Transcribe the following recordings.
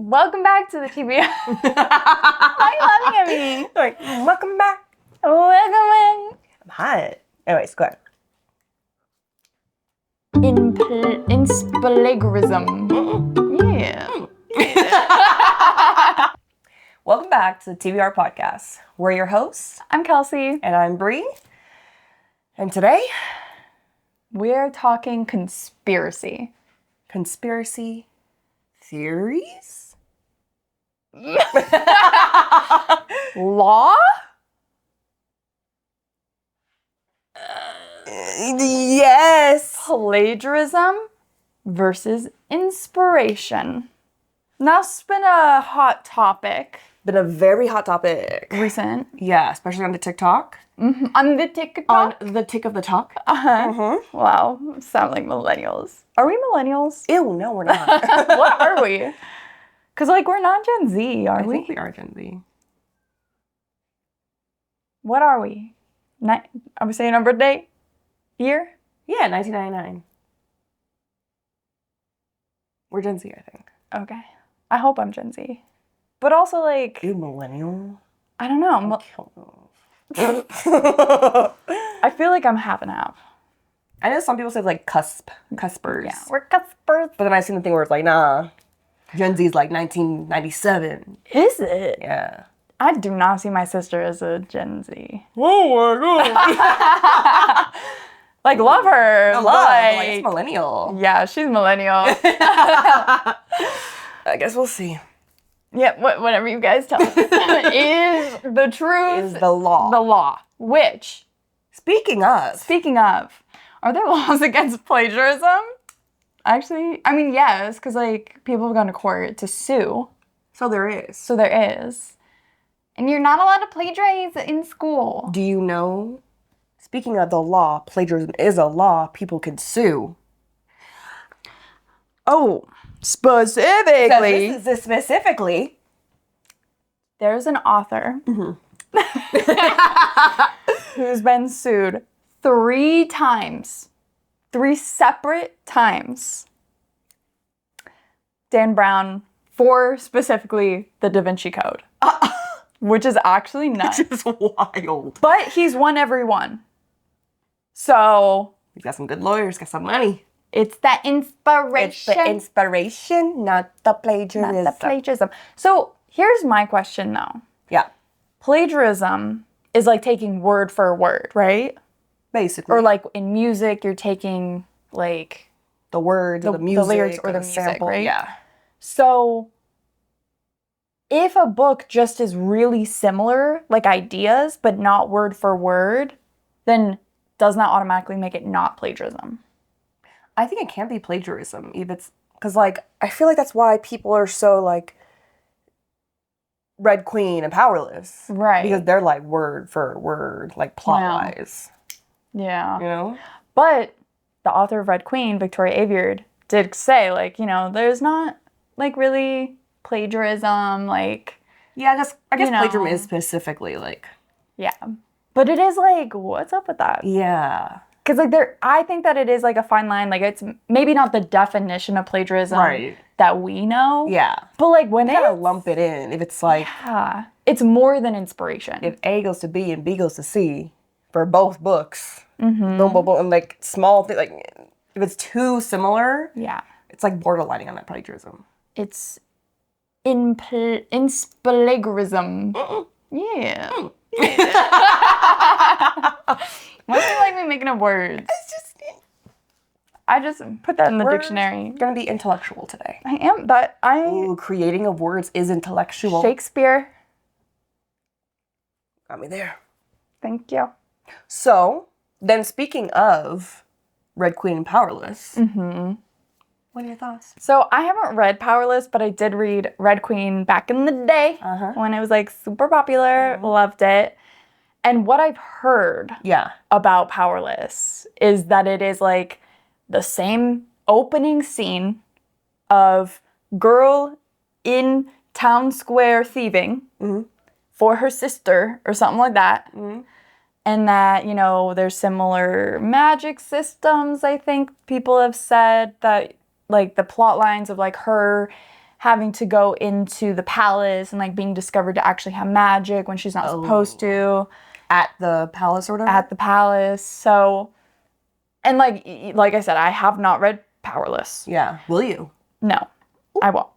Welcome back to the TBR. Why are you laughing at me? Like, welcome back. Welcome in. I'm hot. Anyways, go ahead. Plagiarism. Yeah. Welcome back to the TBR Podcast. We're your hosts. I'm Kelcie. And I'm Bree. And today, we're talking conspiracy. Conspiracy theories? Law? Yes. Plagiarism versus inspiration. Now, it's been a hot topic. Been a very hot topic. Recent. Yeah, especially on the TikTok. Mm-hmm. On the TikTok? On the tick of the talk. Uh-huh. Mm-hmm. Wow. Sound like millennials. Are we millennials? Ew, no, we're not. What are we? Because, we're not Gen Z, are we? I think we are Gen Z. What are we? Are we saying our birthday? Year? Yeah, 1999. We're Gen Z, I think. Okay. I hope I'm Gen Z. But also, You millennial? I don't know. I feel like I'm half and half. I know some people say cuspers. Yeah, we're cuspers. But then I've seen the thing where it's like, nah, Gen Z is 1997. Is it? Yeah. I do not see my sister as a Gen Z. Oh my god. Love her. It's millennial. Yeah, she's millennial. I guess we'll see. Yeah, whatever you guys tell us is the truth. Is the law. The law. Which, Speaking of, are there laws against plagiarism? Actually, yes, because people have gone to court to sue. so there is. So there is. And you're not allowed to plagiarize in school. Do you know, speaking of the law, plagiarism is a law, people can sue. Oh, specifically. So this is specifically. There's an author who's been sued 3 times. 3 separate times. Dan Brown for specifically the Da Vinci Code. Which is actually nuts. Which is wild. But he's won every one. So He's got some good lawyers, got some money. it's that inspiration. It's the inspiration, not the plagiarism. Not the plagiarism. So here's my question though. Yeah. Plagiarism is taking word for word, right? Basically. Or in music, you're taking the words, or the music, the lyrics, or the music, sample. right? Yeah. So if a book just is really similar, ideas, but not word for word, then does not automatically make it not plagiarism. I think it can be plagiarism, if it's because I feel like that's why people are so Red Queen and Powerless, Right. Because they're word for word, plot wise. Yeah. You know. But the author of Red Queen, Victoria Aveyard, did say there's not really plagiarism, Yeah, I guess plagiarism is specifically yeah. But it is what's up with that? Yeah. Because I think that it is a fine line. It's maybe not the definition of plagiarism that we know. Yeah. But when you gotta lump it in. If it's yeah, it's more than inspiration. If A goes to B and B goes to C for both books, Mm-hmm. boom, boom, boom, and small thing if it's too similar, Yeah. it's borderlining on that plagiarism. It's plagiarism. Yeah. Why do you like me making up words? It's just I just put that in the dictionary. Gonna be intellectual today. I am, Ooh, creating of words is intellectual. Shakespeare. Got me there. Thank you. So, then speaking of Red Queen and Powerless, what are your thoughts? So I haven't read Powerless, but I did read Red Queen back in the day when it was super popular. Loved it. And what I've heard about Powerless is that it is the same opening scene of girl in town square thieving for her sister or something like that. And that, there's similar magic systems, I think people have said, that the plot lines of her having to go into the palace and, like, being discovered to actually have magic when she's not supposed to. At the palace or whatever? At the palace. So, and, like I said, I have not read Powerless. Yeah. Will you? No, I won't.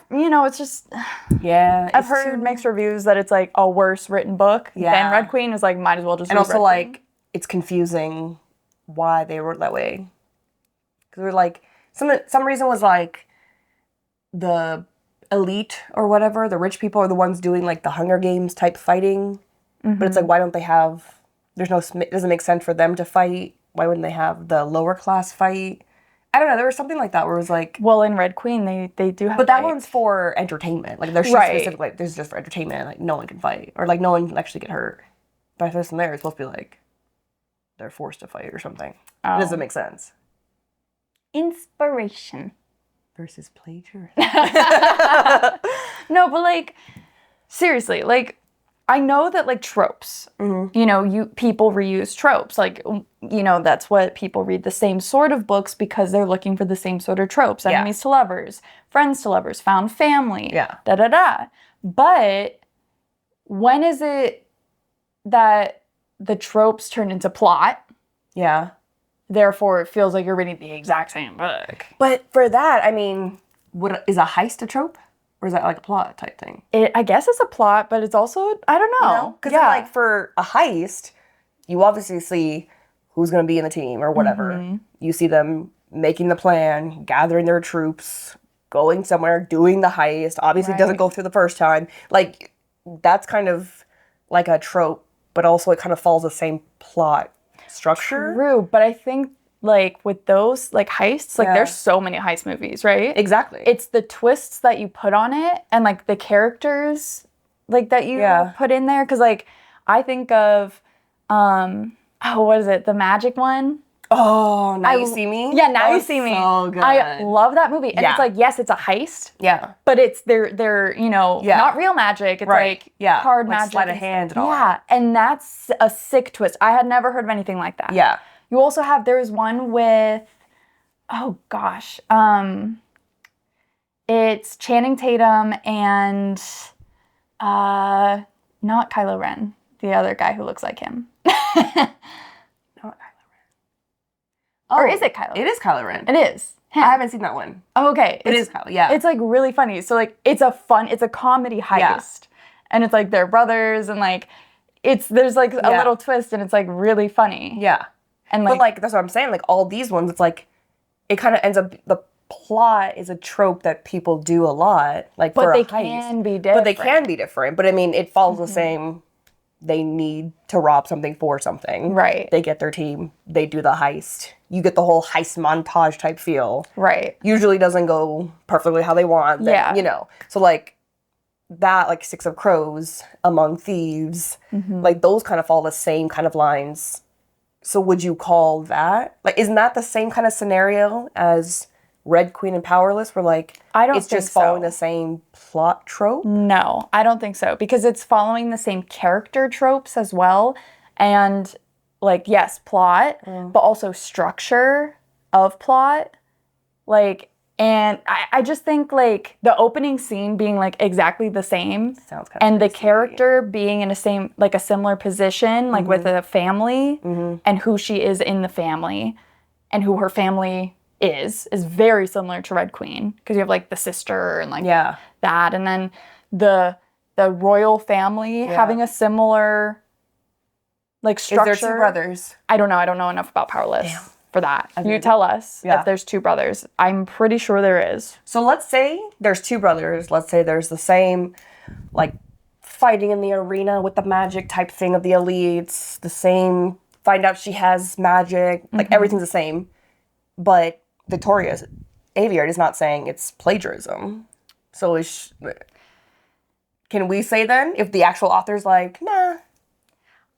It's just... Yeah. I've heard mixed reviews that it's, like, a worse written book than Red Queen. Is like, might as well just read And also, Red like, Queen. It's confusing why they wrote that way. Because we're like... Some reason was, like, the elite or whatever, the rich people are the ones doing, like, the Hunger Games type fighting. Mm-hmm. But it's like, why don't they have... it doesn't make sense for them to fight. Why wouldn't they have the lower class fight? I don't know. There was something like that where it was like... Well, in Red Queen, they do have... But that one's for entertainment. Like, there's specifically... Like, this is just for entertainment. Like, no one can fight. Or, like, no one can actually get hurt. But this one there, it's supposed to be like... they're forced to fight or something. It doesn't make sense. Inspiration. Versus plagiarism. No, but, like... seriously, like... I know that, like, tropes, people reuse tropes. Like, that's what people read the same sort of books because they're looking for the same sort of tropes. Enemies to lovers, friends to lovers, found family, da-da-da. But when is it that the tropes turn into plot? Yeah. Therefore, it feels like you're reading the exact same book. But for that, I mean, is a heist a trope? Or is that like a plot type thing? I guess it's a plot, but it's also, I don't know. Because like for a heist, you obviously see who's going to be in the team or whatever. Mm-hmm. You see them making the plan, gathering their troops, going somewhere, doing the heist. Obviously it doesn't go through the first time. Like, that's kind of like a trope, but also it kind of follows the same plot structure. True, but I think like with those like heists, like there's so many heist movies, right? Exactly. It's the twists that you put on it and like the characters like that you put in there. Cause like I think of what is it? The magic one. Oh, Now You See Me? Yeah, Now You See Me. So good. I love that movie. And it's like, yes, it's a heist. Yeah. But it's they're not real magic. It's like card magic. Sleight of hand and all that. And that's a sick twist. I had never heard of anything like that. Yeah. You also have, there's one with, it's Channing Tatum and, not Kylo Ren, the other guy who looks like him. Not Kylo Ren. Or is it Kylo Ren? It is Kylo Ren. It is. I haven't seen that one. Oh, okay. It is Kylo, yeah. It's like really funny. So like, it's a comedy heist. Yeah. And it's like they're brothers and like, there's like a little twist and it's like really funny. Yeah. And like, but like, that's what I'm saying. Like all these ones, it's like, it kind of ends up, the plot is a trope that people do a lot. Like for a heist. But they can be different. But they can be different. But I mean, it follows the same, they need to rob something for something. Right. They get their team, they do the heist. You get the whole heist montage type feel. Right. Usually doesn't go perfectly how they want. Then, So like that, like Six of Crows, Among Thieves, like those kind of follow the same kind of lines. So would you call that, like, isn't that the same kind of scenario as Red Queen and Powerless, where like, it's just following the same plot trope? No, I don't think so. Because it's following the same character tropes as well. And like, yes, plot, but also structure of plot. Like, and I just think like the opening scene being like exactly the same. Sounds kind of and the character being in a similar position, like with a family and who she is in the family and who her family is very similar to Red Queen. Because you have like the sister and like that. And then the royal family having a similar like structure. Is there two brothers? I don't know. I don't know enough about Powerless. Damn. For that. You tell us if there's two brothers. I'm pretty sure there is. So let's say there's two brothers. Let's say there's the same, like, fighting in the arena with the magic type thing of the elites. The same, find out she has magic. Like, everything's the same. But Victoria's Aviary is not saying it's plagiarism. So can we say then, if the actual author's like, nah.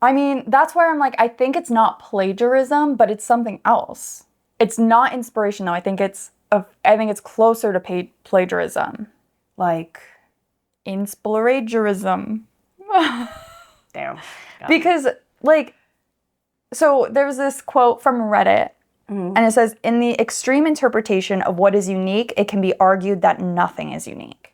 I mean, that's where I'm like, I think it's not plagiarism, but it's something else. It's not inspiration, though. I think it's closer to plagiarism. Like inspiragerism. Damn. Because, like, so there was this quote from Reddit And it says, in the extreme interpretation of what is unique, it can be argued that nothing is unique.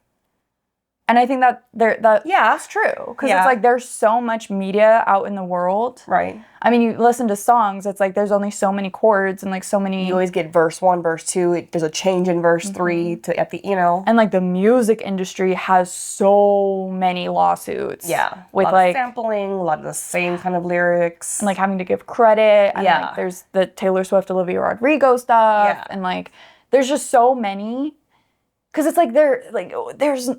And I think that that's true. Because it's like there's so much media out in the world. Right. I mean, you listen to songs, it's like there's only so many chords and like so many... You always get verse 1, verse 2. There's a change in verse 3 to at the, And like the music industry has so many lawsuits. Yeah. With a lot like... of sampling, a lot of the same kind of lyrics. And like having to give credit. And like there's the Taylor Swift, Olivia Rodrigo stuff. Yeah. And like there's just so many. Because it's like there's...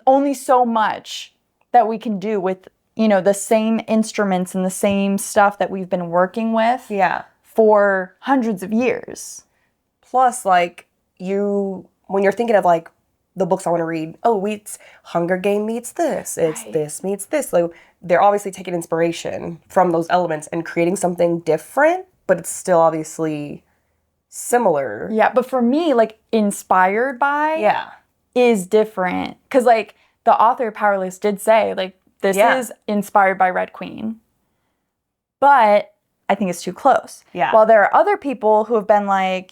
only so much that we can do with, the same instruments and the same stuff that we've been working with for hundreds of years. Plus, like, when you're thinking of, like, the books I want to read, it's Hunger Game meets this, it's this meets this. Like, they're obviously taking inspiration from those elements and creating something different, but it's still obviously similar. Yeah, but for me, like, inspired by... is different. Because, like, the author of Powerless did say, like, this is inspired by Red Queen. But I think it's too close. Yeah. While there are other people who have been like,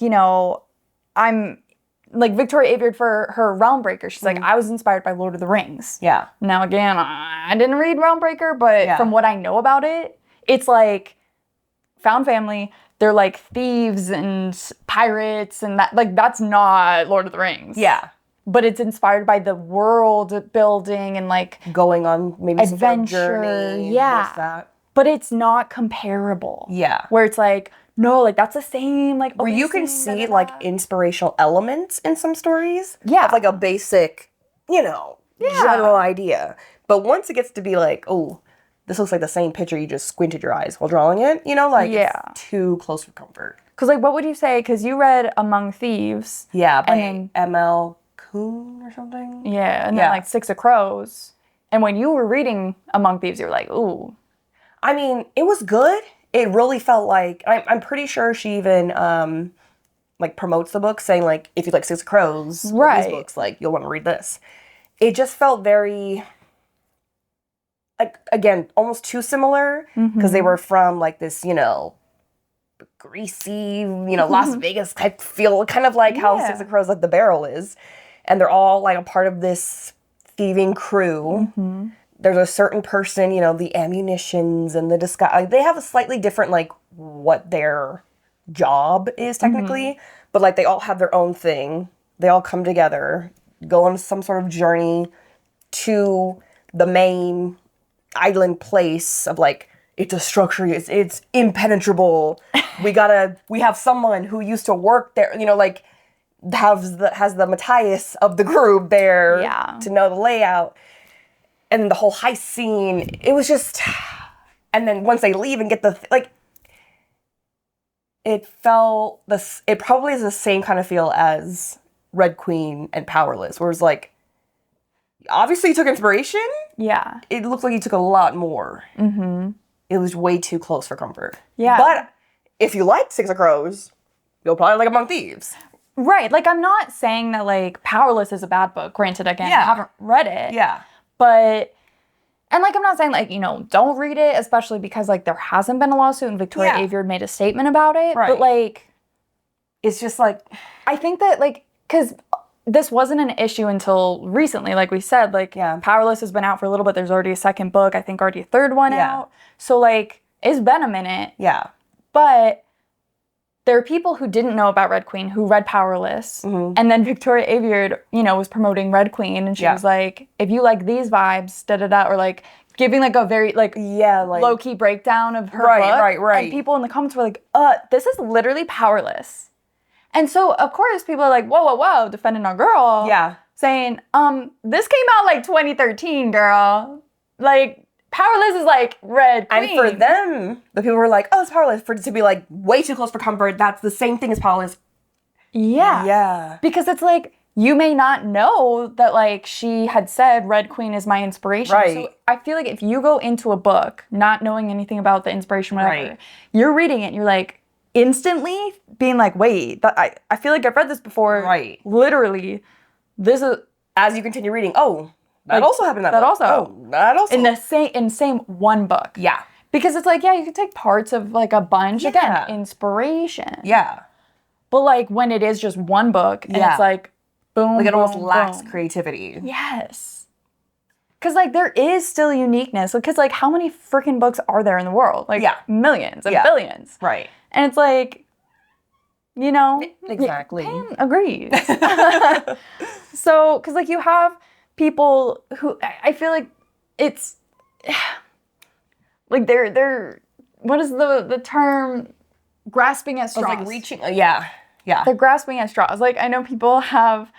I'm... Like, Victoria Aveyard for her Realmbreaker, she's like, I was inspired by Lord of the Rings. Yeah. Now, again, I didn't read Realmbreaker, but from what I know about it, it's like found family. They're like thieves and pirates and that. Like, that's not Lord of the Rings. Yeah. But it's inspired by the world building and like going on maybe adventure, some sort of journey. Yeah. With that. But it's not comparable. Yeah. Where it's like, no, like that's the same. Like where you can see like inspirational elements in some stories. Yeah. Of like a basic, general idea. But once it gets to be like, oh, this looks like the same picture, you just squinted your eyes while drawing it. It's too close for comfort. Because like, what would you say? Because you read Among Thieves. Yeah, by M.L. Kuhn or something. Yeah, and then like Six of Crows. And when you were reading Among Thieves, you were like, ooh. I mean, it was good. It really felt like, I'm pretty sure she even like promotes the book saying like, if you like Six of Crows, these books, like you'll want to read this. It just felt very, like, again, almost too similar because they were from like this, greasy, Las Vegas type feel, kind of like how Six of Crows, like the barrel is. And they're all like a part of this thieving crew. Mm-hmm. There's a certain person, the ammunitions and the disguise. Like, they have a slightly different, like, what their job is technically. But, like, they all have their own thing. They all come together, go on some sort of journey to the main island place of, like, it's a structure, it's impenetrable. We have someone who used to work there, like, has the Matthias of the group there to know the layout. And then the whole heist scene, it was just... And then once they leave and get it felt... It probably is the same kind of feel as Red Queen and Powerless, where it's like, obviously you took inspiration. Yeah. It looked like you took a lot more. Mm-hmm. It was way too close for comfort. Yeah. But if you like Six of Crows, you'll probably like Among Thieves. Right. Like, I'm not saying that, like, Powerless is a bad book. Granted, again, I haven't read it. Yeah. But, and like, I'm not saying like, don't read it, especially because like there hasn't been a lawsuit and Victoria Aveyard made a statement about it. Right. But like, it's just like, I think that like, because this wasn't an issue until recently, like we said, like Powerless has been out for a little bit. There's already a second book, I think already a third one out. So like, it's been a minute. Yeah. But there are people who didn't know about Red Queen who read Powerless. Mm-hmm. And then Victoria Aveyard, was promoting Red Queen. And she was like, if you like these vibes, da-da-da. Or like giving like a very like low-key breakdown of her book. Right. And people in the comments were like, this is literally Powerless. And so, of course, people are like, whoa, defending our girl. Yeah. Saying, this came out like 2013, girl. Like, Powerless is like Red Queen. And for them, the people were like, oh, it's Powerless. For it to be like way too close for comfort, that's the same thing as Powerless. Yeah. Yeah. Because it's like, you may not know that like she had said Red Queen is my inspiration. Right. So I feel like if you go into a book not knowing anything about the inspiration, whatever, you're reading it and you're like instantly being like, wait, I feel like I've read this before. Right. Literally, this is... As you continue reading, that also happened in that book. That also. In the same one book. Yeah. Because it's like, yeah, you can take parts of like a bunch. Again, inspiration. Yeah. But like when it is just one book and it's like, boom, like it boom, almost lacks boom. creativity. Yes. Because like there is still uniqueness. Because like how many freaking books are there in the world? Like millions and billions. Right. And it's like, you know. Exactly. Pam agrees. So, because like you have people who, I feel like it's, like they're what is the term? Grasping at straws. Like reaching, yeah. They're grasping at straws. Like I know people have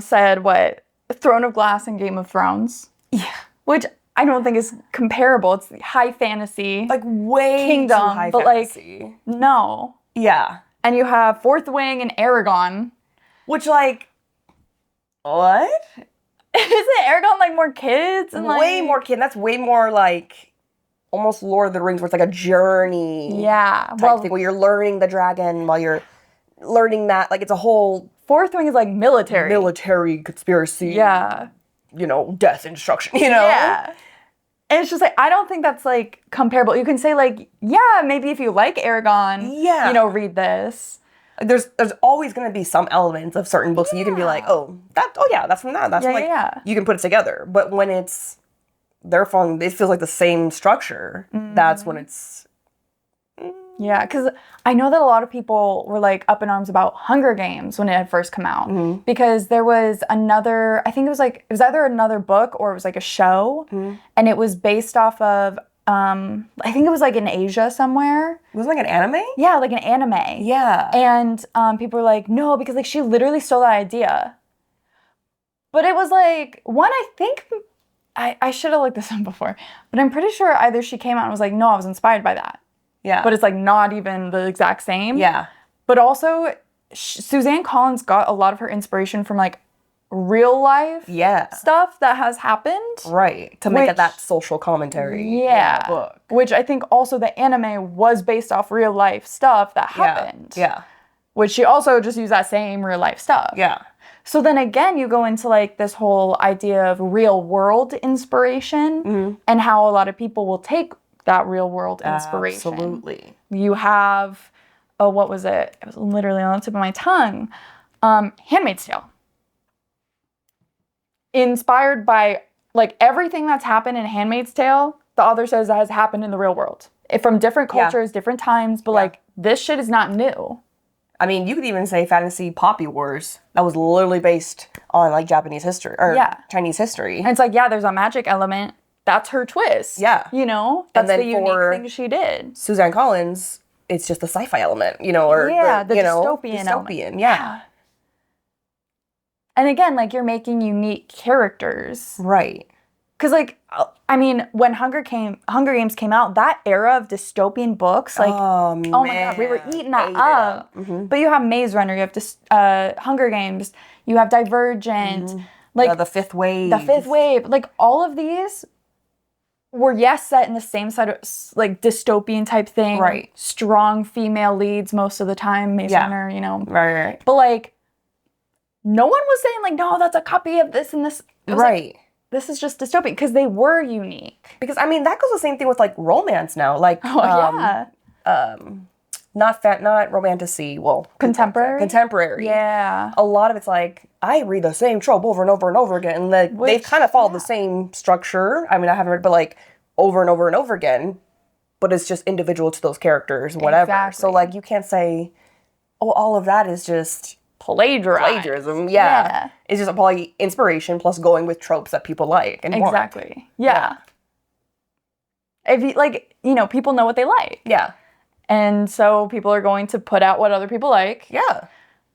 said what Throne of Glass and Game of Thrones. Yeah. Which I don't think is comparable. It's high fantasy. Like way kingdom, too high but fantasy. Like no. Yeah. And you have Fourth Wing and Aragon. Which like what? Isn't Aragon like more kids? And way more kid. That's way more like almost Lord of the Rings, where it's like a journey. Yeah. Type thing where you're learning the dragon while you're learning that. Like it's a whole Fourth Wing is like military conspiracy. Yeah. You know, death and destruction, you know? Yeah. And it's just like, I don't think that's like comparable. You can say like, yeah, maybe if you like Aragon, you know, read this. There's always going to be some elements of certain books and you can be like, that's from that. That's you can put it together. But when it's, it feels like the same structure. That's when it's... Yeah, because I know that a lot of people were like up in arms about Hunger Games when it had first come out. Because there was another, I think it was either another book or it was like a show. And it was based off of, I think it was like in Asia somewhere. Was it like an anime? Yeah, like an anime. Yeah. And people were like, no, because like she literally stole that idea. But it was like, I think... I should have looked this up before, but I'm pretty sure either she came out and was like, no, I was inspired by that. Yeah. But it's like not even the exact same. Yeah. But also, Suzanne Collins got a lot of her inspiration from like real life stuff that has happened. Right. To make it that social commentary. Yeah. In the book. Which I think also the anime was based off real life stuff that happened. Yeah. Which she also just used that same real life stuff. Yeah. So then again, you go into like this whole idea of real world inspiration and how a lot of people will take that real world inspiration. Absolutely. You have, what was it? It was literally on the tip of my tongue. Handmaid's Tale. Inspired by like everything that's happened in Handmaid's Tale, the author says that has happened in the real world. From different cultures, different times, but like this shit is not new. I mean, you could even say fantasy Poppy Wars. That was literally based on like Japanese history or Chinese history. And it's like, there's a magic element. That's her twist. Yeah. You know, that's the unique thing she did. Suzanne Collins, it's just the sci-fi element, you know, or the dystopian element. Yeah. And again, like you're making unique characters. Right. Because, like, I mean, when Hunger Games came out, that era of dystopian books, like, oh my God, we were eating that up. But you have Maze Runner, you have Hunger Games, you have Divergent, like the Fifth Wave. Like, all of these were, set in the same side of, like, dystopian type thing. Right. Strong female leads most of the time, Maze Runner, you know. Right. But, like, no one was saying, like, no, that's a copy of this and this. Right. Like, this is just dystopian because they were unique. Because I mean that goes the same thing with like romance now. Like not romantasy. Well, contemporary. Yeah. A lot of it's like I read the same trope over and over and over again, and like they've kind of followed the same structure. I mean, I haven't read, but like over and over and over again. But it's just individual to those characters, whatever. Exactly. So like you can't say, oh, all of that is just plagiarism. Yeah. It's just probably inspiration plus going with tropes that people like and exactly. Want. Yeah. If you, like, you know, people know what they like. Yeah. And so people are going to put out what other people like. Yeah.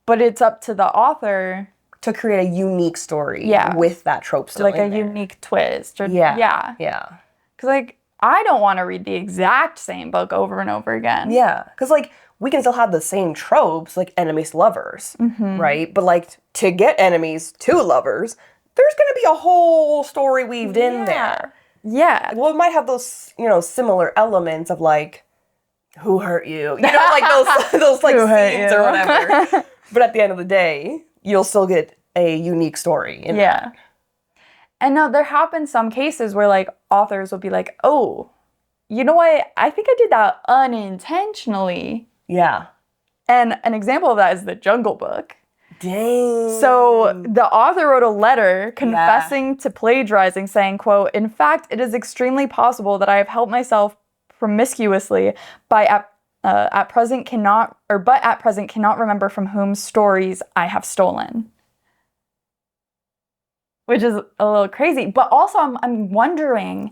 But it's up to the author to create a unique story with that trope still like in a there. Unique twist. Or, Yeah. Because, like, I don't want to read the exact same book over and over again. Yeah. Because, like, we can still have the same tropes, like enemies to lovers, right? But, like, to get enemies to lovers, there's going to be a whole story weaved in there. Yeah. Well, it might have those, you know, similar elements of, like, who hurt you? You know, like, those like, scenes or whatever. But at the end of the day, you'll still get a unique story in there. And now there have been some cases where, like, authors will be like, oh, you know what? I think I did that unintentionally. Yeah. And an example of that is the Jungle Book. Dang. So the author wrote a letter confessing to plagiarizing, saying, quote, "In fact, it is extremely possible that I have helped myself promiscuously but at present cannot remember from whom stories I have stolen." Which is a little crazy. But also I'm wondering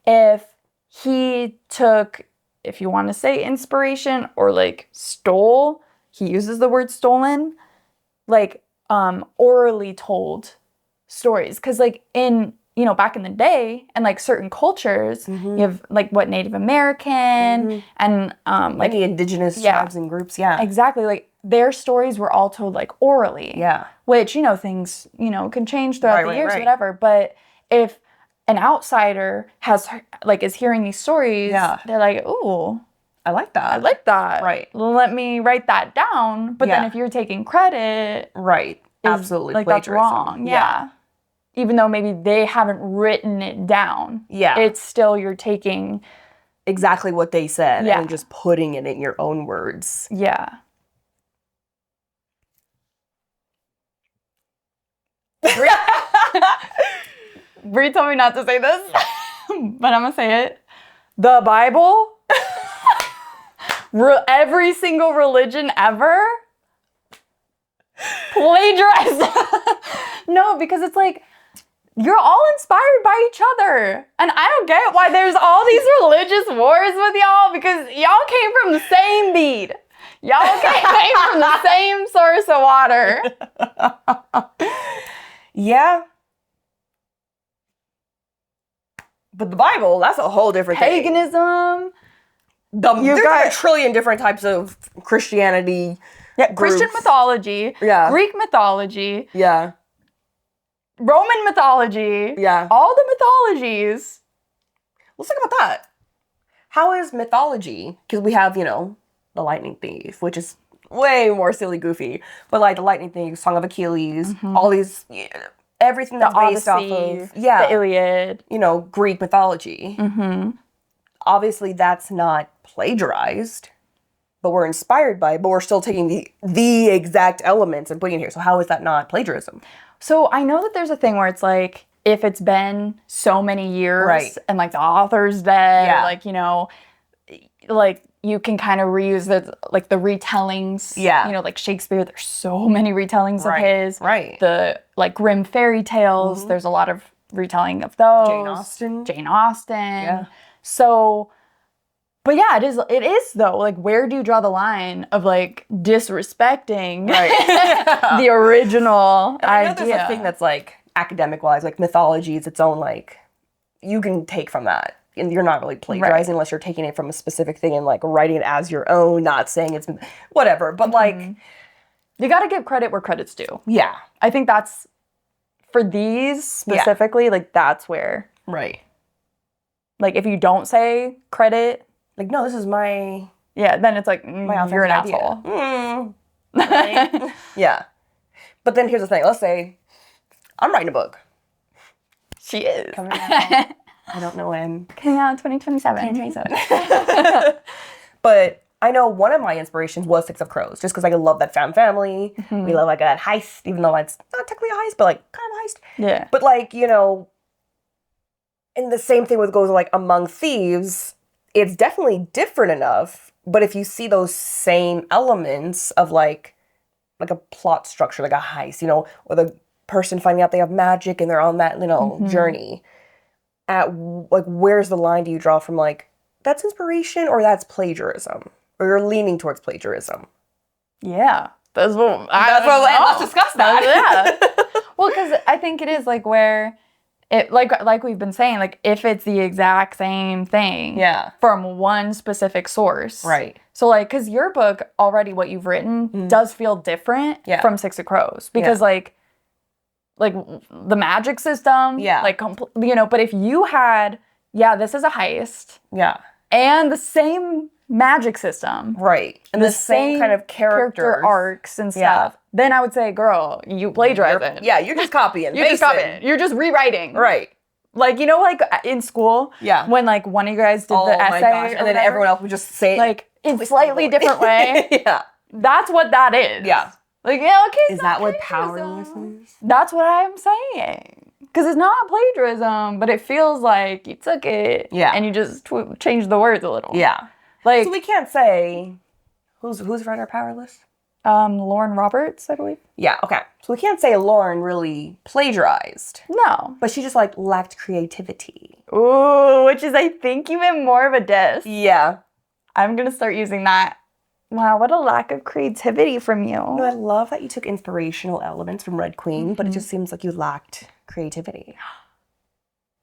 if he took, if you want to say inspiration or like stole, he uses the word stolen, like orally told stories. Because like in, you know, back in the day and like certain cultures, you have like what Native American and like the indigenous tribes and groups. Yeah, exactly. Like their stories were all told like orally. Yeah, which, you know, things, you know, can change throughout the years, whatever. But if an outsider is hearing these stories, they're like, ooh, I like that. I like that. Right. Let me write that down. But then if you're taking credit, absolutely, like that's wrong. Yeah. Even though maybe they haven't written it down. Yeah. It's still, you're taking exactly what they said and just putting it in your own words. Yeah. Bree told me not to say this, but I'm gonna say it. The Bible, every single religion ever, plagiarized. No, because it's like, you're all inspired by each other. And I don't get why there's all these religious wars with y'all, because y'all came from the same bead. Y'all came from the same source of water. Yeah. But the Bible, that's a whole different thing. Paganism. There's like a trillion different types of Christianity. Yeah, groups. Christian mythology. Yeah. Greek mythology. Yeah. Roman mythology. Yeah. All the mythologies. Let's talk about that. How is mythology? Because we have, you know, the lightning thief, which is way more silly goofy. But like the lightning thief, Song of Achilles, all these, everything that's based off of, the Iliad. You know, Greek mythology. Obviously that's not plagiarized, but we're inspired by it, but we're still taking the exact elements and putting it here. So how is that not plagiarism? So I know that there's a thing where it's like, if it's been so many years and like the author's dead, or like, you know, like you can kind of reuse the retellings. Yeah. You know, like Shakespeare, there's so many retellings of his. Right. The like Grimm fairy tales, there's a lot of retelling of those. Jane Austen. Yeah. So, but yeah, it is though, like where do you draw the line of like disrespecting the original idea? I know there's a thing that's like academic wise, like mythology is its own, like you can take from that. And you're not really plagiarizing unless you're taking it from a specific thing and like writing it as your own, not saying it's whatever. But like, you got to give credit where credit's due. Yeah. I think that's, for these specifically, like that's where. Right. Like if you don't say credit. Like, no, this is my. Yeah, then it's like, you're an asshole. Right? Yeah. But then here's the thing. Let's say I'm writing a book. She is. Coming out. I don't know when. Coming out in 2027. But I know one of my inspirations was Six of Crows, just because I love that family. We love like a heist, even though it's not technically a heist, but like kind of a heist. Yeah. But like, you know, and the same thing goes like Among Thieves, it's definitely different enough. But if you see those same elements of like a plot structure, like a heist, you know, or the person finding out they have magic and they're on that, you know, journey. At like, where's the line do you draw from like, that's inspiration or that's plagiarism? Or you're leaning towards plagiarism? Yeah. Let's discuss that. Yeah. Well, because I think it is like where it, like we've been saying, like if it's the exact same thing from one specific source. Right. So like, because your book, already what you've written does feel different from Six of Crows. Because like the magic system, like, you know, but if you had, this is a heist. Yeah. And the same magic system. Right. And the same kind of character arcs and stuff. Then I would say, girl, you plagiarizing. You're just copying. You're just rewriting. Right. Like, you know, like in school, when like one of you guys did the essay, and then everyone else would just say it like in a slightly different way. Yeah, that's what that is. Yeah, like okay, is that what powerless is? That's what I'm saying. Because it's not plagiarism, but it feels like you took it, and you just changed the words a little. Yeah, like so we can't say who's writer powerless. Lauren Roberts, I believe. Yeah, okay. So we can't say Lauren really plagiarized. No. But she just, like, lacked creativity. Ooh, which is, I think, even more of a diss. Yeah. I'm going to start using that. Wow, what a lack of creativity from you. No, I love that you took inspirational elements from Red Queen, but it just seems like you lacked creativity.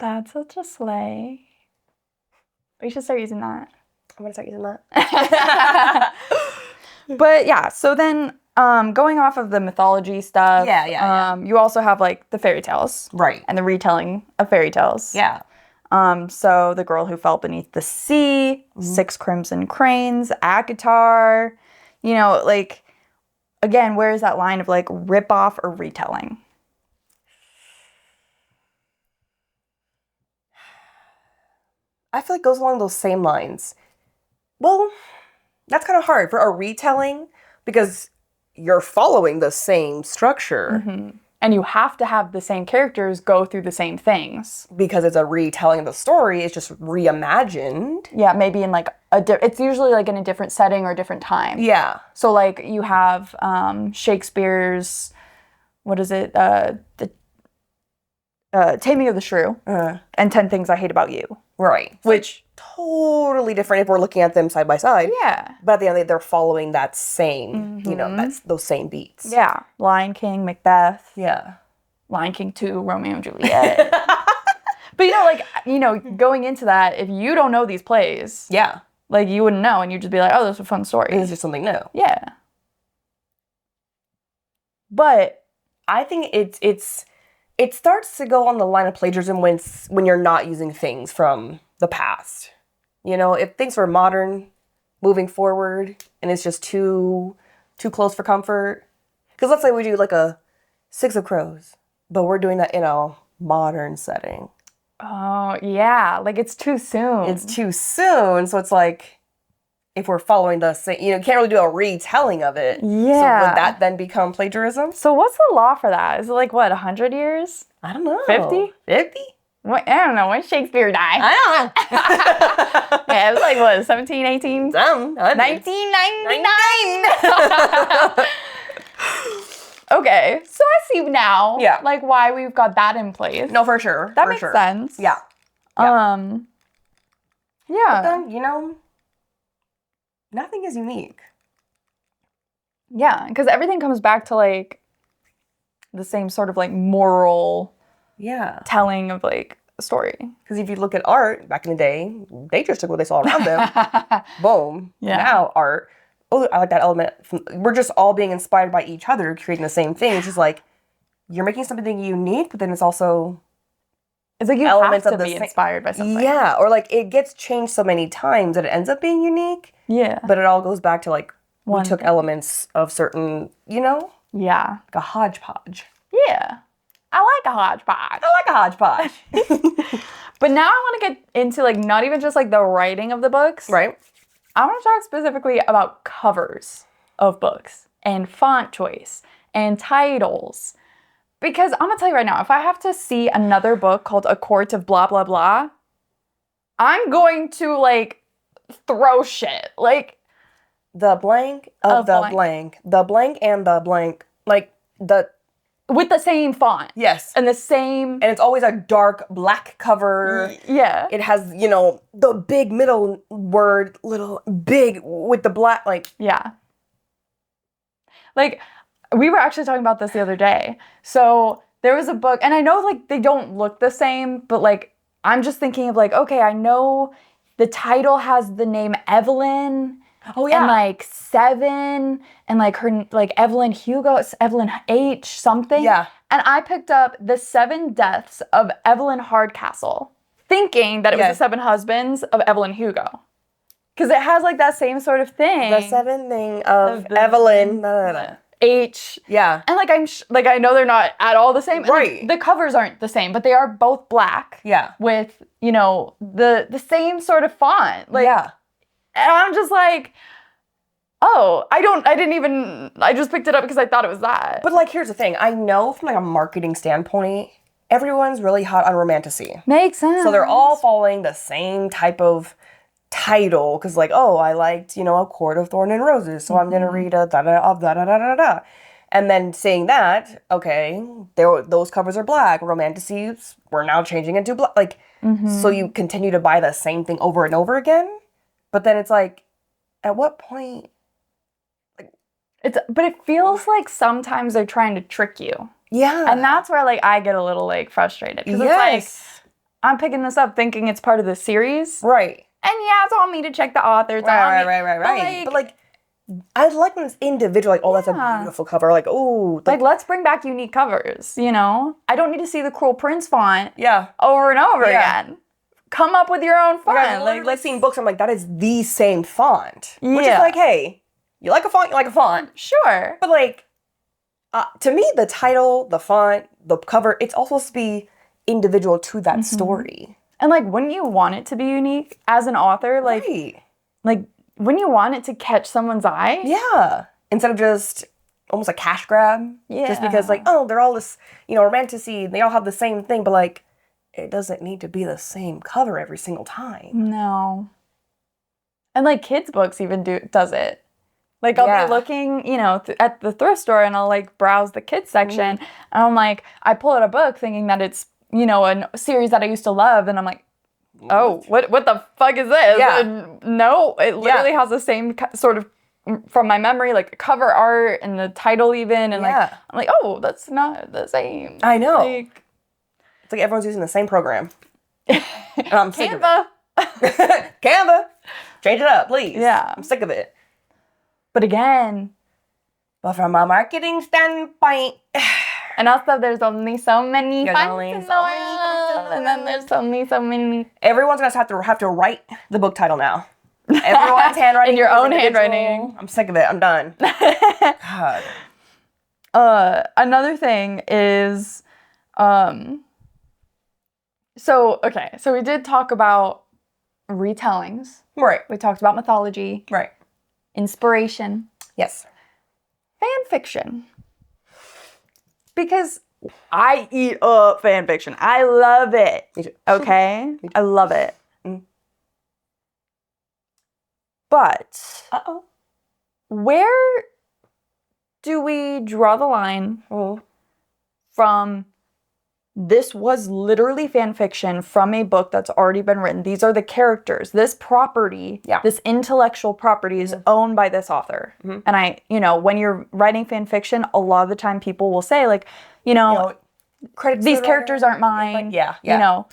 That's such a slay. We should start using that. I'm going to start using that. But yeah, so then going off of the mythology stuff, you also have like the fairy tales. Right. And the retelling of fairy tales. Yeah. So The Girl Who Fell Beneath the Sea, Six Crimson Cranes, Akatar, you know, like, again, where is that line of like rip-off or retelling? I feel like it goes along those same lines. Well, that's kind of hard for a retelling because you're following the same structure. And you have to have the same characters go through the same things. Because it's a retelling of the story, it's just reimagined. Yeah, maybe in like it's usually like in a different setting or a different time. Yeah. So like you have Shakespeare's, what is it? The Taming of the Shrew and 10 Things I Hate About You. Right. Which totally different if we're looking at them side by side. Yeah. But at the end of the day, they're following that same, you know, that's those same beats. Yeah. Lion King, Macbeth. Yeah. Lion King 2, Romeo and Juliet. But you know, like, you know, going into that, if you don't know these plays, yeah, like you wouldn't know and you'd just be like, oh, this is a fun story. It's just something new. Yeah. But I think it starts to go on the line of plagiarism when you're not using things from the past. You know, if things were modern, moving forward, and it's just too close for comfort. Because let's say we do like a Six of Crows, but we're doing that in a modern setting. Oh, yeah. Like it's too soon. It's too soon. So it's like, if we're following the same, you know, can't really do a retelling of it. Yeah. So would that then become plagiarism? So what's the law for that? Is it like, what, 100 years? I don't know. 50? 50? What, I don't know. When Shakespeare died? I don't know. Yeah, it was like, what, 17, 18? 1999! Okay, so I see now, like, why we've got that in place. No, for sure. That makes sense. Yeah. Yeah. But then, you know, nothing is unique. Yeah, because everything comes back to, like, the same sort of, like, moral telling of, like, a story. Because if you look at art, back in the day, they just took what they saw around them. Boom. Yeah. Now art, I like that element. We're just all being inspired by each other, creating the same thing. It's just like, you're making something unique, but then it's also... It's like you have to be inspired by something. Yeah, or like it gets changed so many times that it ends up being unique. Yeah. But it all goes back to like, we took elements of certain, you know? Yeah. Like a hodgepodge. Yeah. I like a hodgepodge. I like a hodgepodge. But now I want to get into like, not even just like the writing of the books. Right. I want to talk specifically about covers of books and font choice and titles. Because I'm going to tell you right now, if I have to see another book called A Court of Blah, Blah, Blah, I'm going to, like, throw shit. Like, the blank of the blank. The blank and the blank. Like, the... With the same font. Yes. And the same... And it's always a dark black cover. Yeah. It has, you know, the big middle word, little big with the black, like... Yeah. Like... We were actually talking about this the other day. So there was a book, and I know like they don't look the same, but like I'm just thinking of like, okay, I know the title has the name Evelyn. Oh yeah. And like Seven, and like her like Evelyn Hugo, Evelyn H something. Yeah. And I picked up The Seven Deaths of Evelyn Hardcastle, thinking that it was The Seven Husbands of Evelyn Hugo. Because it has like that same sort of thing. The seven thing of Evelyn. H. Yeah. And like I know they're not at all the same. Right. And, like, the covers aren't the same, but they are both black. Yeah. With, you know, the same sort of font. Like, yeah. And I'm just like, oh, I just picked it up because I thought it was that. But like, here's the thing. I know from like a marketing standpoint, everyone's really hot on romantasy. Makes sense. So they're all following the same type of title. Because like, oh, I liked, you know, A Court of Thorn and Roses. So I'm going to read a da-da of da-da-da-da-da. And then saying that, okay, those covers are black. Romantasy, we're now changing it to black. Like, so you continue to buy the same thing over and over again. But then it's like, at what point? But it feels like sometimes they're trying to trick you. Yeah. And that's where, like, I get a little, like, frustrated. Because it's like, I'm picking this up thinking it's part of the series. Right. And yeah, it's on me to check the author. Right. But like, I like when it's individual. Like, oh, that's a beautiful cover. Like, oh. Like, let's bring back unique covers, you know? I don't need to see the Cruel Prince font over and over again. Come up with your own font. Like, let's see books. I'm like, that is the same font. Which is like, hey, you like a font, you like a font. Sure. But like, to me, the title, the font, the cover, it's all supposed to be individual to that story. And like, wouldn't you want it to be unique as an author? Like, like, wouldn't you want it to catch someone's eye? Yeah. Instead of just almost a cash grab. Yeah. Just because like, oh, they're all this, you know, romantasy, they all have the same thing, but like, it doesn't need to be the same cover every single time. No. And like kids' books even does it. Like I'll be looking, you know, at the thrift store and I'll like browse the kids section and I'm like, I pull out a book thinking that it's, you know, a series that I used to love and I'm like, oh, what the fuck is this? Yeah. And no, it literally has the same sort of, from my memory, like the cover art and the title even. And like, I'm like, oh, that's not the same. I know. Like, it's like everyone's using the same program. And I'm sick of Canva. it. Canva. Change it up, please. Yeah. I'm sick of it. But again. But from a marketing standpoint. And also there's only so many fonts in the world. And then there's only so many. Everyone's going to have to write the book title now. Everyone's handwriting. In your own handwriting. I'm sick of it. I'm done. God. Another thing is, so we did talk about retellings. Right. We talked about mythology. Right. Inspiration. Yes. Fan fiction. Because I eat up fan fiction. I love it. Me too. Okay? Me too. I love it. But where do we draw the line from this was literally fan fiction from a book that's already been written? These are the characters. This property, this intellectual property is owned by this author. And I, you know, when you're writing fan fiction, a lot of the time people will say like, you know these characters aren't mine. Like, You know.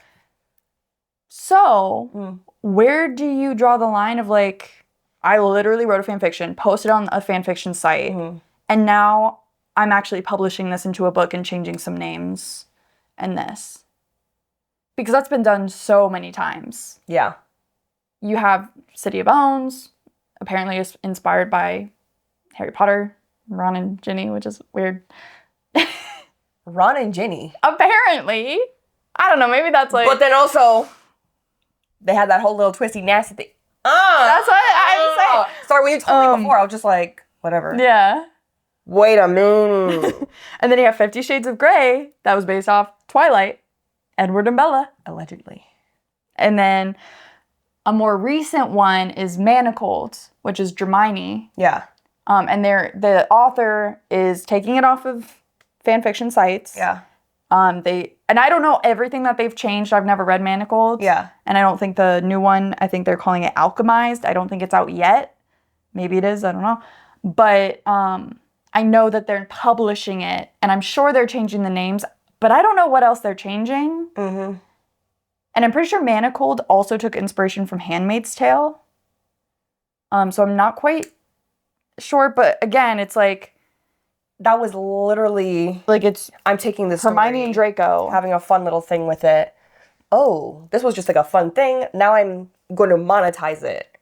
So where do you draw the line of like, I literally wrote a fan fiction, posted on a fan fiction site, and now I'm actually publishing this into a book and changing some names and this. Because that's been done so many times. Yeah. You have City of Bones, apparently is inspired by Harry Potter, Ron and Ginny, which is weird. Ron and Ginny? Apparently. I don't know, maybe that's like... But then also, they had that whole little twisty, nasty thing. That's what I was saying. Sorry, when you told me before, I was just like, whatever. Yeah. Wait a minute. And then you have 50 Shades of Grey. That was based off Twilight. Edward and Bella. Allegedly. And then a more recent one is Manacled, which is Hermione. Yeah. And the author is taking it off of fan fiction sites. Yeah. And I don't know everything that they've changed. I've never read Manacled. Yeah. And I don't think the new one, I think they're calling it Alchemized. I don't think it's out yet. Maybe it is. I don't know. But I know that they're publishing it. And I'm sure they're changing the names. But I don't know what else they're changing. And I'm pretty sure Manacled also took inspiration from Handmaid's Tale. So I'm not quite sure. But again, it's like... That was literally... Like it's... I'm taking this Hermione story, and Draco. having a fun little thing with it. Oh, this was just like a fun thing. Now I'm going to monetize it.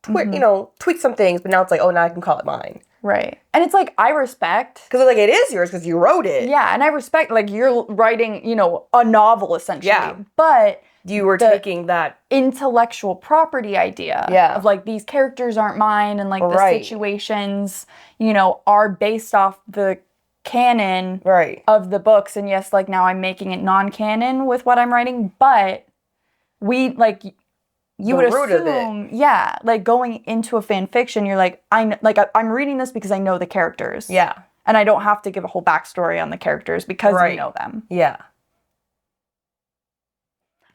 You know, tweak some things, but now it's like, oh, now I can call it mine. Right. And it's like, I respect. Because like, it is yours because you wrote it. Yeah, and I respect, like, you're writing, you know, a novel, essentially. Yeah. But you were taking that intellectual property idea of, like, these characters aren't mine, and, like, the situations, you know, are based off the canon of the books. And yes, like, now I'm making it non-canon with what I'm writing, but we, like... You would assume, like, going into a fan fiction, you're like, I'm reading this because I know the characters. Yeah. And I don't have to give a whole backstory on the characters because we know them. Yeah.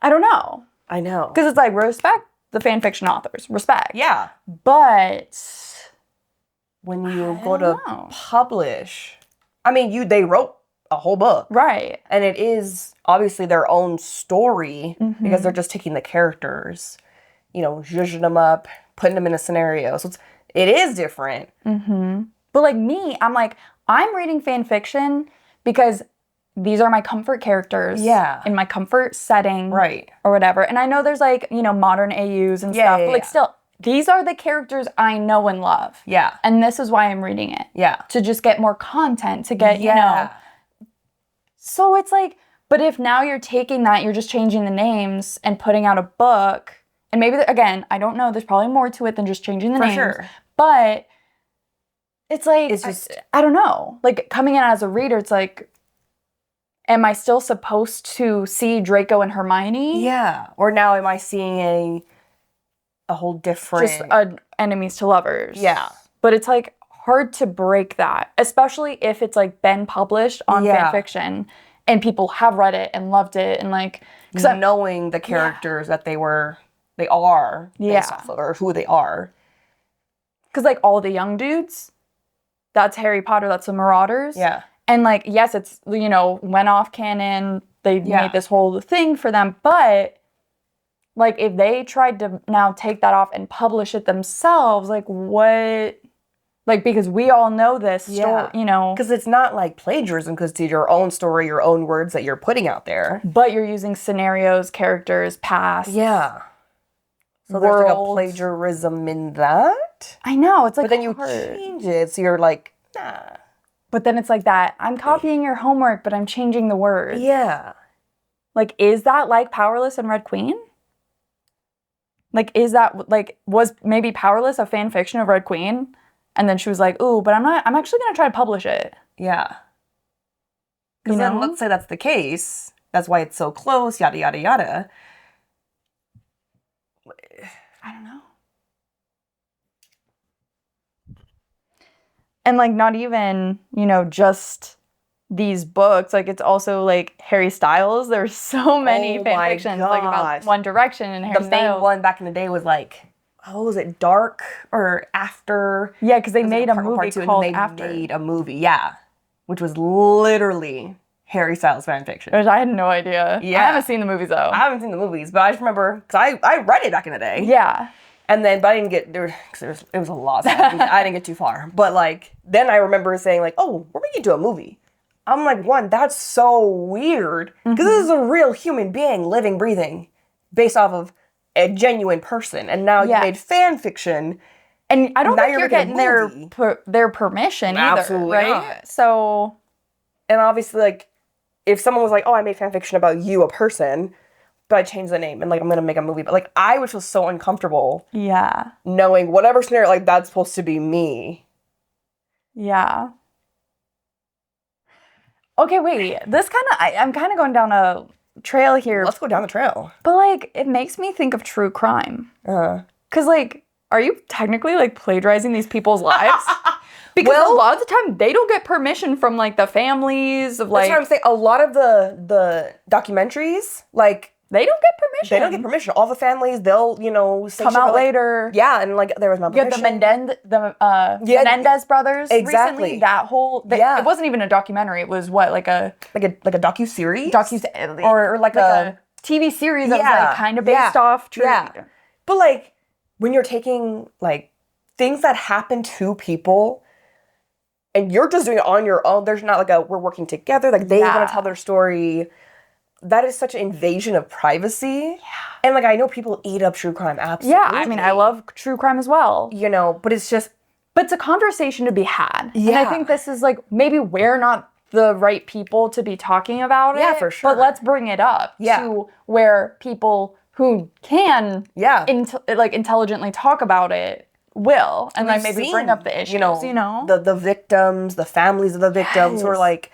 I don't know. I know. Because it's like, respect the fan fiction authors. Respect. Yeah. But... when you go to publish... I mean, they wrote a whole book. Right. And it is obviously their own story because they're just taking the characters... you know, zhuzhing them up, putting them in a scenario. So it is different. But like me, I'm like, I'm reading fan fiction because these are my comfort characters. Yeah. In my comfort setting. Right. Or whatever. And I know there's like, you know, modern AUs and stuff. But like still, these are the characters I know and love. Yeah. And this is why I'm reading it. Yeah. To just get more content, to get, you know. So it's like, but if now you're taking that, you're just changing the names and putting out a book... And maybe, again, I don't know. There's probably more to it than just changing the names. For sure. But it's like, it's just, I don't know. Like, coming in as a reader, it's like, am I still supposed to see Draco and Hermione? Yeah. Or now am I seeing a whole different... just enemies to lovers. Yeah. But it's, like, hard to break that. Especially if it's, like, been published on fan fiction. And people have read it and loved it. And, like... knowing the characters that they are based off of, or who they are. Because, like, all the young dudes, that's Harry Potter, that's the Marauders. Yeah. And, like, yes, it's, you know, went off canon, they made this whole thing for them, but, like, if they tried to now take that off and publish it themselves, like, what... Like, because we all know this story, you know. Because it's not like plagiarism, because it's your own story, your own words that you're putting out there. But you're using scenarios, characters, past. Yeah. So there's like a plagiarism in that. I know, it's like, but then you change it, so you're like, nah. But then it's like that, I'm copying your homework, but I'm changing the words. Yeah. Like, is that like Powerless and Red Queen? Like, is that, like, was maybe Powerless a fan fiction of Red Queen? And then she was like, ooh, but I'm actually going to try to publish it. Yeah. Because then let's say that's the case. That's why it's so close, yada, yada, yada. I don't know. And, like, not even, you know, just these books. Like, it's also, like, Harry Styles. There's so many fan fictions, like, about One Direction and Harry Styles. The main one back in the day was, like, was it Dark or After? Yeah, because they made a movie called After. They made a movie, which was literally Harry Styles fan fiction. Which I had no idea. Yeah. I haven't seen the movies, though. I haven't seen the movies, but I just remember, because I read it back in the day. Yeah. And then, but I didn't get there, because it was a lot, so I didn't get too far. But, like, then I remember saying, like, oh, we're making it into a movie. I'm like, one, that's so weird, because this is a real human being, living, breathing, based off of a genuine person. And now you made fan fiction. And I don't think you're getting their permission either, Absolutely right? not. So... And obviously, like, if someone was like, oh, I made fan fiction about you, a person, but I changed the name and, like, I'm going to make a movie. But, like, I would feel so uncomfortable. Yeah. Knowing whatever scenario, like, that's supposed to be me. Yeah. Okay, wait. This kind of... I'm kind of going down a trail here. Let's go down the trail. But, like, it makes me think of true crime. Because, like, are you technically, like, plagiarizing these people's lives? Because a lot of the time, they don't get permission from, like, the families of, like... That's what I'm saying. A lot of the documentaries, like... They don't get permission. They don't get permission. All the families, they'll, you know... Come out later. Yeah, and, like, there was no permission. You have the Menendez brothers. Exactly. Recently, that whole... It wasn't even a documentary. It was, what, like a... Like a docu-series? Or like a TV series that was, like, kind of based off true... Yeah. But, like, when you're taking, like, things that happen to people... And you're just doing it on your own. There's not like we're working together. Like, they want to tell their story. That is such an invasion of privacy. Yeah. And, like, I know people eat up true crime, absolutely. Yeah, I mean, I love true crime as well. You know, but it's just, But it's a conversation to be had. Yeah. And I think this is like, maybe we're not the right people to be talking about it. Yeah, for sure. But let's bring it up to where people who can intelligently talk about it will. And like maybe bring up the issues, you know? The victims, the families of the victims who are like,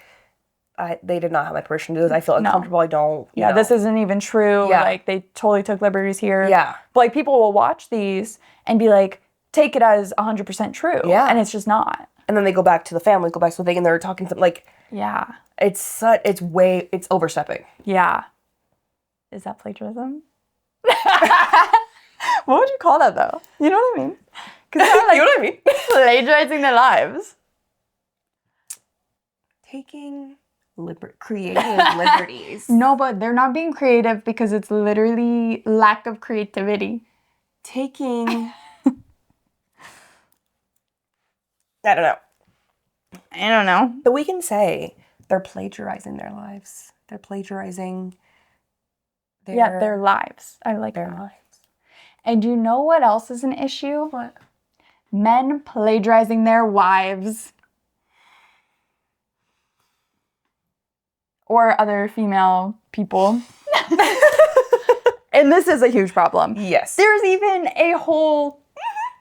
they did not have my permission to do this. I feel uncomfortable. I don't. Yeah, this isn't even true. Yeah. Like, they totally took liberties here. Yeah. But like, people will watch these and be like, take it as 100% true. Yeah. And it's just not. And then they go back to the family, go back to the thing, and they're talking to, like... Yeah. It's overstepping. Yeah. Is that plagiarism? What would you call that, though? You know what I mean? Because like, you know what I mean? Plagiarizing their lives. Taking creative liberties. No, but they're not being creative because it's literally lack of creativity. Taking... I don't know. But we can say they're plagiarizing their lives. They're plagiarizing their lives. I like their that. lives. And you know what else is an issue? What? Men plagiarizing their wives. Or other female people. And this is a huge problem. Yes. There's even a whole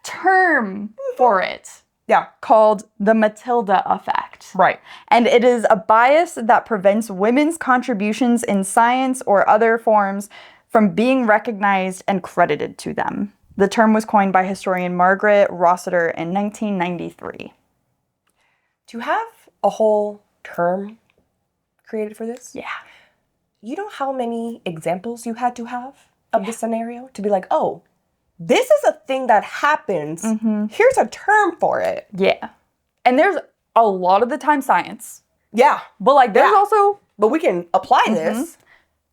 term for it. Yeah. Called the Matilda effect. Right. And it is a bias that prevents women's contributions in science or other forms from being recognized and credited to them. The term was coined by historian Margaret Rossiter in 1993. To have a whole term created for this? Yeah. You know how many examples you had to have of this scenario? To be like, oh, this is a thing that happens. Mm-hmm. Here's a term for it. Yeah. And there's a lot of the time science. Yeah. But like there's also... But we can apply this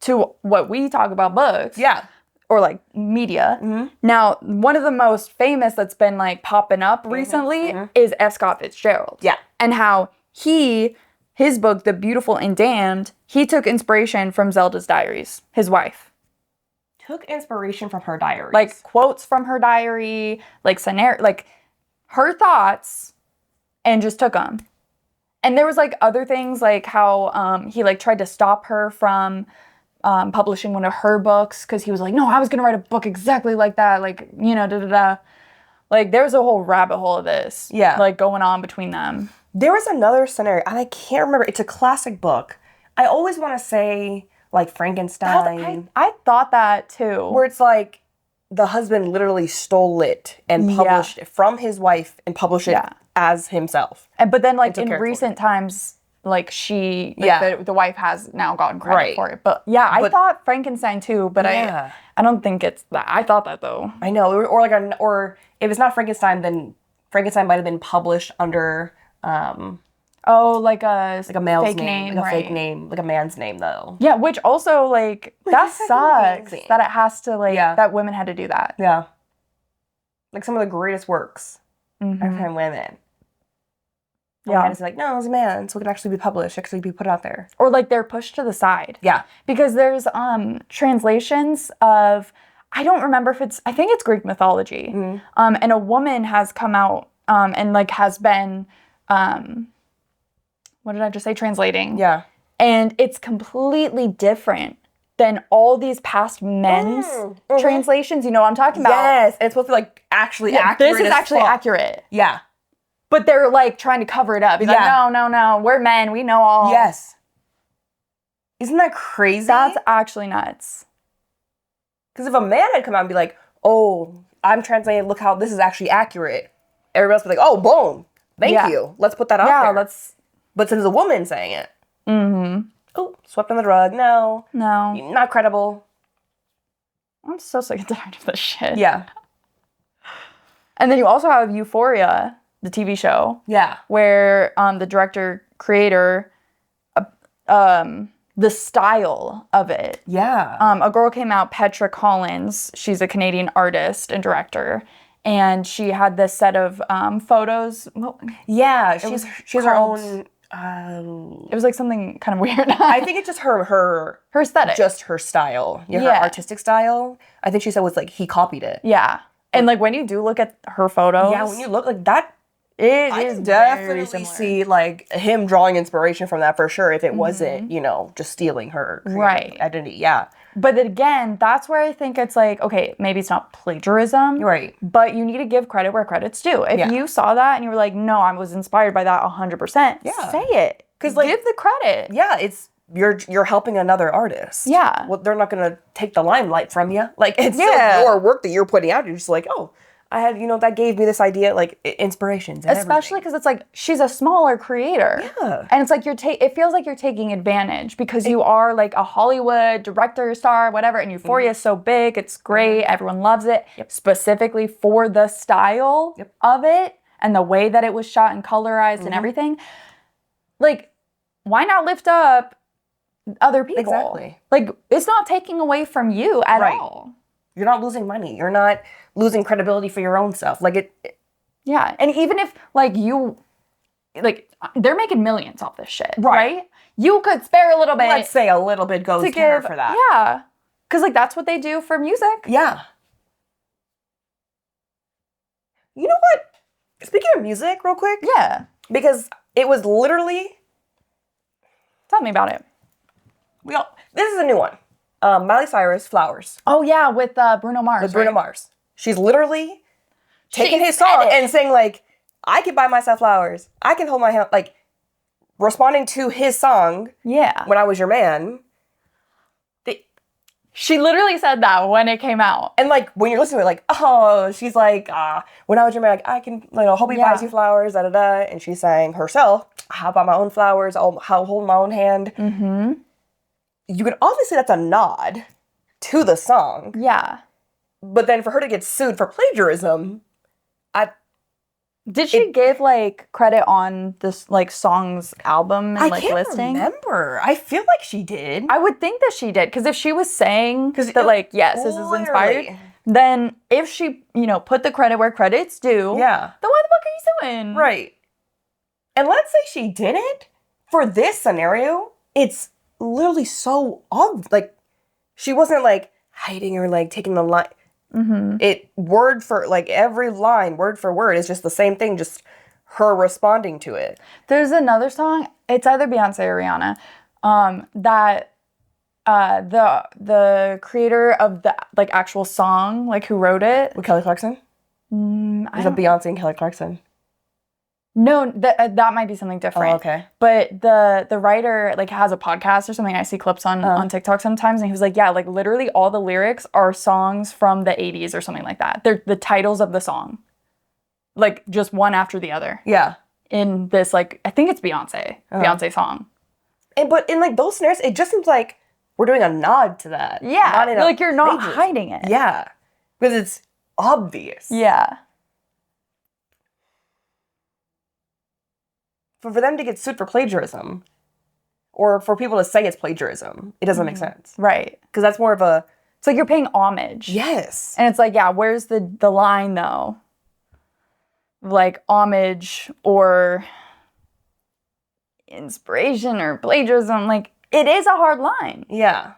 to what we talk about books. Yeah. Or like media. Mm-hmm. Now, one of the most famous that's been like popping up recently is F. Scott Fitzgerald. Yeah. And how his book, The Beautiful and Damned, he took inspiration from Zelda's diaries, his wife. Took inspiration from her diaries. Like quotes from her diary, like scenario, like her thoughts, and just took them. And there was like other things like how he like tried to stop her from publishing one of her books because he was like, no, I was gonna write a book exactly like that, like, you know, da-da-da. Like there's a whole rabbit hole of this, like going on between them. There was another scenario, and I can't remember. It's a classic book. I always want to say like Frankenstein. I thought that too. Where it's like the husband literally stole it and published it from his wife and published it as himself. But then like in recent times, like the wife has now gotten credit for it. But I thought Frankenstein too, but I don't think it's that. I thought that though. I know. Or if it's not Frankenstein, then Frankenstein might have been published under like a male's fake name, like a fake name, like a man's name though. Yeah, which also like that sucks that it has to that women had to do that. Yeah. Like some of the greatest works are from women. Yeah. And it's like, no, it was a man, so it can actually be published, actually be put out there. Or like they're pushed to the side. Yeah. Because there's translations of, I don't remember if I think it's Greek mythology. Mm-hmm. And a woman has come out and like has been, what did I just say? Translating. Yeah. And it's completely different than all these past men's translations. You know what I'm talking about? Yes. And it's supposed to be like actually accurate. This is actually accurate. Yeah. But they're like trying to cover it up. He's like, no, we're men. We know all. Yes. Isn't that crazy? That's actually nuts. Because if a man had come out and be like, oh, I'm translating, look how this is actually accurate. Everybody else would be like, oh, boom. Thank you. Let's put that out there. But since it's a woman saying it. Mm-hmm. Oh, swept under the rug. No. Not credible. I'm so sick and tired of this shit. Yeah. And then you also have Euphoria, the TV show. Yeah. Where the director, creator, the style of it. Yeah. A girl came out, Petra Collins. She's a Canadian artist and director. And she had this set of photos. Well, yeah. She has her own... it was like something kind of weird. I think it's just her aesthetic. Just her style. Yeah, her artistic style. I think she said was like he copied it. Yeah. And like when you do look at her photos. Yeah, when you look like that, I can definitely see like him drawing inspiration from that for sure if it wasn't, just stealing her identity. Yeah. But then again, that's where I think it's like, okay, maybe it's not plagiarism. Right. But you need to give credit where credit's due. If you saw that and you were like, no, I was inspired by that 100%, say it. Because give the credit. Yeah, it's you're helping another artist. Yeah. Well, they're not going to take the limelight from you. Like, it's still your work that you're putting out. You're just like, oh, I had, that gave me this idea, like, inspirations and especially because it's like, she's a smaller creator. Yeah. And it's like, it feels like you're taking advantage because you are like a Hollywood director, star, whatever, and Euphoria is so big, it's great, everyone loves it, specifically for the style of it and the way that it was shot and colorized and everything. Like, why not lift up other people? Exactly. Like, it's not taking away from you at all. You're not losing money. You're not losing credibility for your own stuff. Like yeah. And even if like they're making millions off this shit, right? You could spare a little bit. Let's say a little bit goes to her for that. Yeah. Because like that's what they do for music. Yeah. You know what? Speaking of music, real quick. Yeah. Because it was literally. Tell me about it. This is a new one. Miley Cyrus, Flowers. Oh, yeah, with Bruno Mars. With Bruno Mars. She's literally taking his song and saying, like, I can buy myself flowers. I can hold my hand. Like, responding to his song. Yeah. When I Was Your Man. She literally said that when it came out. And, like, when you're listening to it, like, oh, she's like, when I was your man, like, I can, hope he buys you flowers, da-da-da. And she's saying herself, I'll buy my own flowers. I'll hold my own hand. Mm-hmm. You could obviously that's a nod to the song. Yeah. But then for her to get sued for plagiarism, did she give like credit on this like song's album and like listing? I can't remember. I feel like she did. I would think that she did because if she was saying that like yes, this is inspired, then if she put the credit where credit's due, then why the fuck are you suing? Right. And let's say she didn't. For this scenario, it's literally so obvious. Like, she wasn't, like, hiding or, like, taking the line. Mm-hmm. It, word for, like, every line, word for word, is just the same thing, just her responding to it. There's another song, it's either Beyonce or Rihanna, that the creator of the, like, actual song, like, who wrote it. With Kelly Clarkson? There's a Beyonce and Kelly Clarkson. No, that might be something different. Oh, okay. But the writer like has a podcast or something. I see clips on TikTok sometimes, and he was like, yeah, like literally all the lyrics are songs from the 80s or something like that. They're the titles of the song, like just one after the other. Yeah. In this like, I think it's Beyonce song. But in like those scenarios, it just seems like we're doing a nod to that. Yeah. Like you're not hiding it. Yeah. Because it's obvious. Yeah. For them to get sued for plagiarism, or for people to say it's plagiarism, it doesn't make sense. Right. Because that's more of a... It's like you're paying homage. Yes. And it's like, yeah, where's the line, though? Like, homage or inspiration or plagiarism. Like, it is a hard line. Yeah.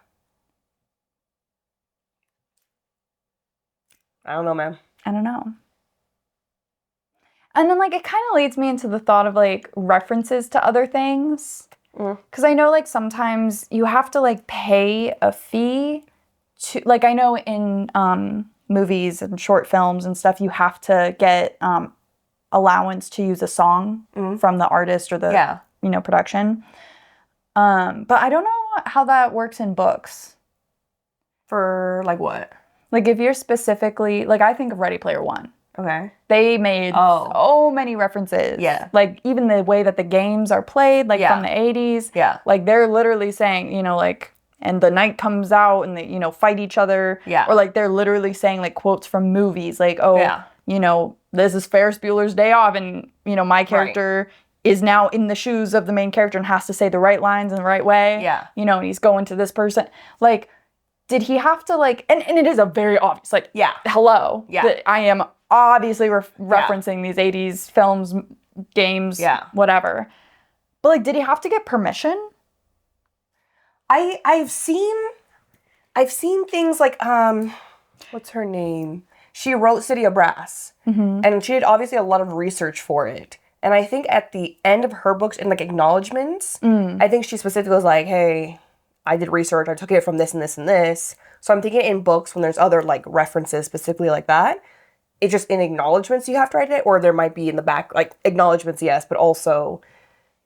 I don't know, man. I don't know. And then, like, it kind of leads me into the thought of, like, references to other things. Because I know, like, sometimes you have to, like, pay a fee to... Like, I know in movies and short films and stuff, you have to get allowance to use a song from the artist or the, production. But I don't know how that works in books. For, like, what? Like, if you're specifically... Like, I think of Ready Player One. Okay. They made so many references. Yeah. Like, even the way that the games are played, like, from the 80s. Yeah. Like, they're literally saying, like, and the night comes out and they, fight each other. Yeah. Or, like, they're literally saying, like, quotes from movies. Like, this is Ferris Bueller's Day Off and, my character is now in the shoes of the main character and has to say the right lines in the right way. Yeah. And he's going to this person. Like, did he have to, like... And it is a very obvious, like, hello. Yeah. That I am... obviously referencing these 80s films, games, whatever. But, like, did he have to get permission? I've seen things like, what's her name? she wrote City of Brass. And she did obviously a lot of research for it. And I think at the end of her books, in like acknowledgements, I think she specifically was like, hey, I did research, I took it from this and this and this. So I'm thinking in books when there's other like references specifically like that, it's just in acknowledgements you have to write it, or there might be in the back, like acknowledgements, yes, but also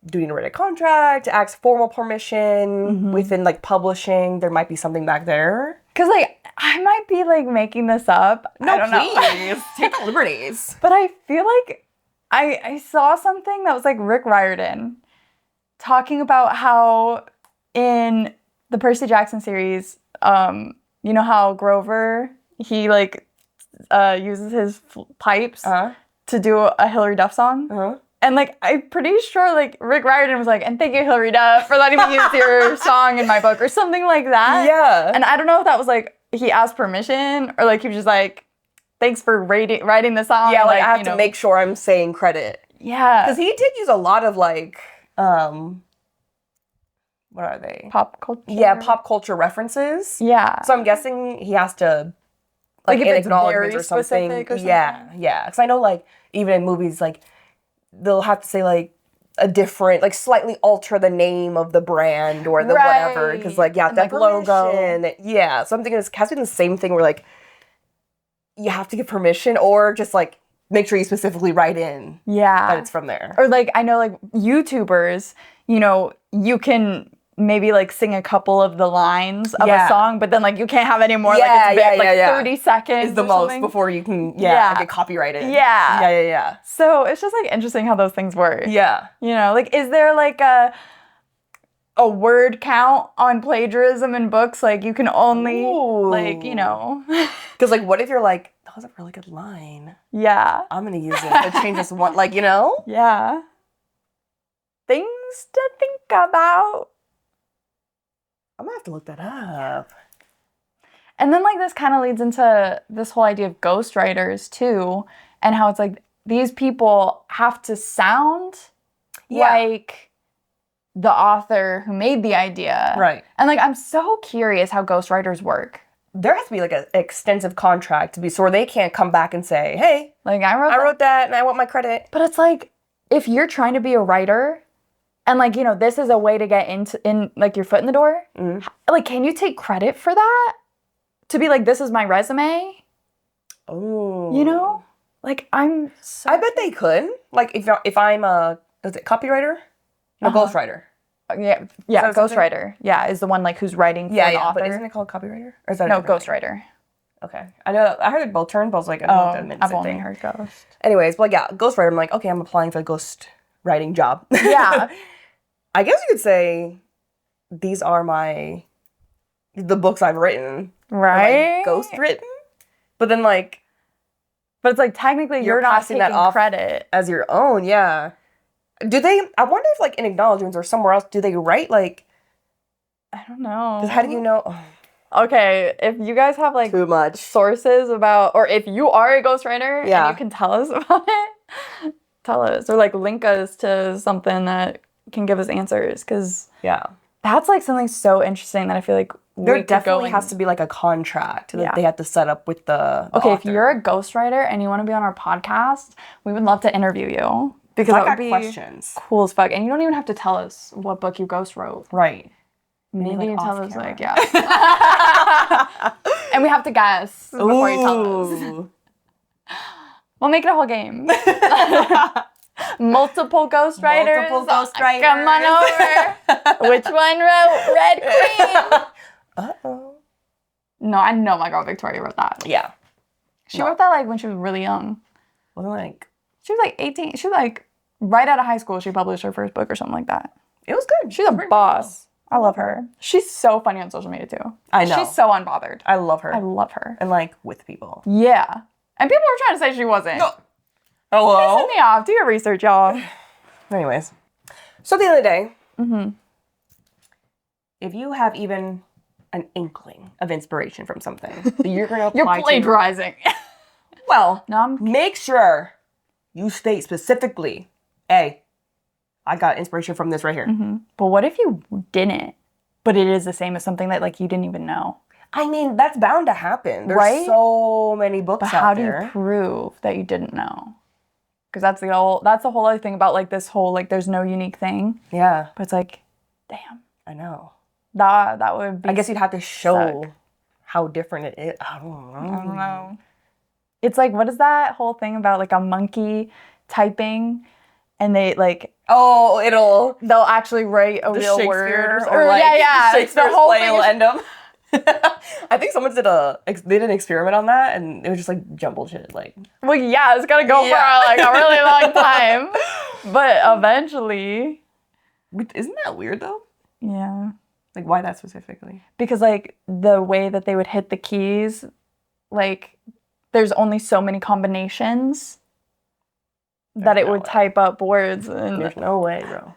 do you need to write a contract, ask formal permission within like publishing, there might be something back there. Because like, I might be like making this up. No, I don't please. know. Take the liberties. But I feel like I saw something that was like Rick Riordan talking about how in the Percy Jackson series, you know how Grover, he like uses his pipes to do a Hilary Duff song? And like, I'm pretty sure like Rick Riordan was like, and thank you, Hilary Duff, for letting me use your song in my book or something like that. Yeah. And I don't know if that was like, he asked permission or like he was just like, thanks for writing the song. Yeah, like I have to make sure I'm saying credit. Yeah. Because he did use a lot of like, what are they? Pop culture? Yeah, pop culture references. Yeah. So I'm guessing he has to, like if in it's acknowledgments very or something. specific or something. Yeah. Because I know like, even in movies, like, they'll have to say like, a different, like slightly alter the name of the brand or the whatever. Because like, yeah, and that logo. And yeah, so I'm thinking it has to be the same thing where like, you have to get permission or just like make sure you specifically write in that it's from there. Or like, I know like YouTubers, you know, you can maybe like sing a couple of the lines of a song, but then like you can't have any more. Like it's 30 seconds is the most before you can get copyrighted. Yeah. So it's just like interesting how those things work. Yeah. You know, like is there like a word count on plagiarism in books? Like you can only like, you know. Because like what if you're like, that was a really good line. Yeah. I'm going to use it to change this one, like, you know? Yeah. Things to think about. I'm going to have to look that up. And then, like, this kind of leads into this whole idea of ghostwriters, too, and how it's, like, these people have to sound like the author who made the idea. Right. And, like, I'm so curious how ghostwriters work. There has to be, like, an extensive contract to be so where they can't come back and say, hey, like, I wrote that and I want my credit. But it's, like, if you're trying to be a writer and, like, you know, this is a way to get in like, your foot in the door, like, can you take credit for that? To be like, this is my resume? Oh. You know? Like, I'm so... I bet they could. Like, if I'm a... Is it copywriter? No, ghostwriter. Yeah, ghostwriter. Yeah, is the one, like, who's writing for the author. But isn't it called copywriter? Or is that no, ghostwriter. Okay. I know, I heard it both terms, but I was like, I don't know if I've only heard ghost. Anyways, but yeah, ghostwriter, I'm like, okay, I'm applying for a ghost writing job. Yeah. I guess you could say these are the books I've written. Right? Like, ghost written. But then, like... But it's like, technically, you're not taking that off credit. As your own, yeah. Do they... I wonder if, like, in acknowledgements or somewhere else, do they write, like... I don't know. How do you know... Okay, if you guys have, like... Too much. Sources about... Or if you are a ghostwriter and you can tell us about it, tell us. Or, like, link us to something that can give us answers. Because... Yeah. That's, like, something so interesting that I feel like... There definitely has to be like a contract that they have to set up with the author. If you're a ghostwriter and you want to be on our podcast, we would love to interview you. Because that would be questions. Cool as fuck. And you don't even have to tell us what book you ghost wrote. Right. Maybe you tell us like, and we have to guess before you tell us. We'll make it a whole game. Multiple ghostwriters. Come on over. Which one wrote Red Queen? Uh-oh. No, I know my girl Victoria wrote that. Yeah. She wrote that like when she was really young. Well, like... She was like 18. She was like right out of high school. She published her first book or something like that. It was good. She's a boss. Cool. I love her. She's so funny on social media too. I know. She's so unbothered. I love her. I love her. And like with people. Yeah. And people were trying to say she wasn't. No. Hello? Pissing me off. Do your research, y'all. Anyways. So the other day, if you have even an inkling of inspiration from something that you're going to apply You're plagiarizing. Well, make sure you state specifically, hey, I got inspiration from this right here. But what if you didn't, but it is the same as something that like you didn't even know? I mean, that's bound to happen. There's right? so many books but out how there. do you prove that you didn't know? Because that's the whole other thing about like this whole like there's no unique thing. Yeah. But it's like, damn. I know. That would be. I guess you'd have to show how different it is. I don't know. It's like, what is that whole thing about like a monkey typing and they like they'll actually write a real word or like Shakespeare's the whole play will end up. I think someone did an experiment on that and it was just like jumbled shit like. Well, yeah, it's gonna go for like a really long time, but eventually. Isn't that weird though? Yeah. Like why that specifically? Because like the way that they would hit the keys, like there's only so many combinations that it would type up words. And there's no way, bro.